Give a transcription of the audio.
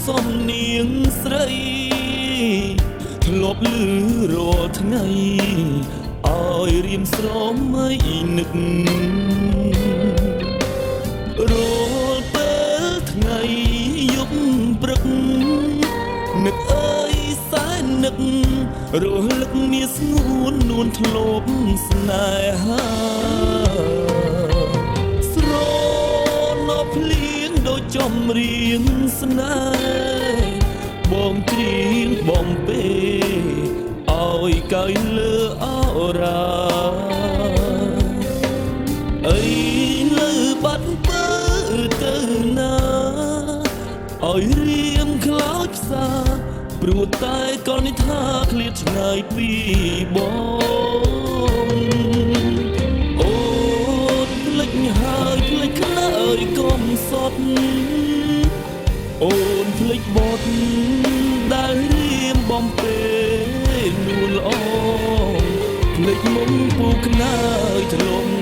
សំនៀងស្រីធ្លាប់លឺរាល់ថ្ងៃឲ្យរៀមស្រមៃនឹករល់ពេលថ្ងៃយប់ព្រឹកនឹកអើយសែននឹករលឹកមាសស្ងួននួនធ្លាប់ស្នេហាស្រណោភ្លៀងដូចចំរៀងស្នេហ៍បងត្រៀងបងពេឲ្យកើយលើអរ៉ាអីលើបាត់បើទៅណាឲ្យរៀមខ្លោចផ្សាព្រោះតែកលនិថាឃ្លាតឆ្ងាយពីបងអូនភ្លេចហើយភ្លេចខ្នើយកុំសត់អូនភ្លេចបទដែលរៀមបំពេលនួនល្អភ្លេចមុំពូខ្នើយធ្លុំ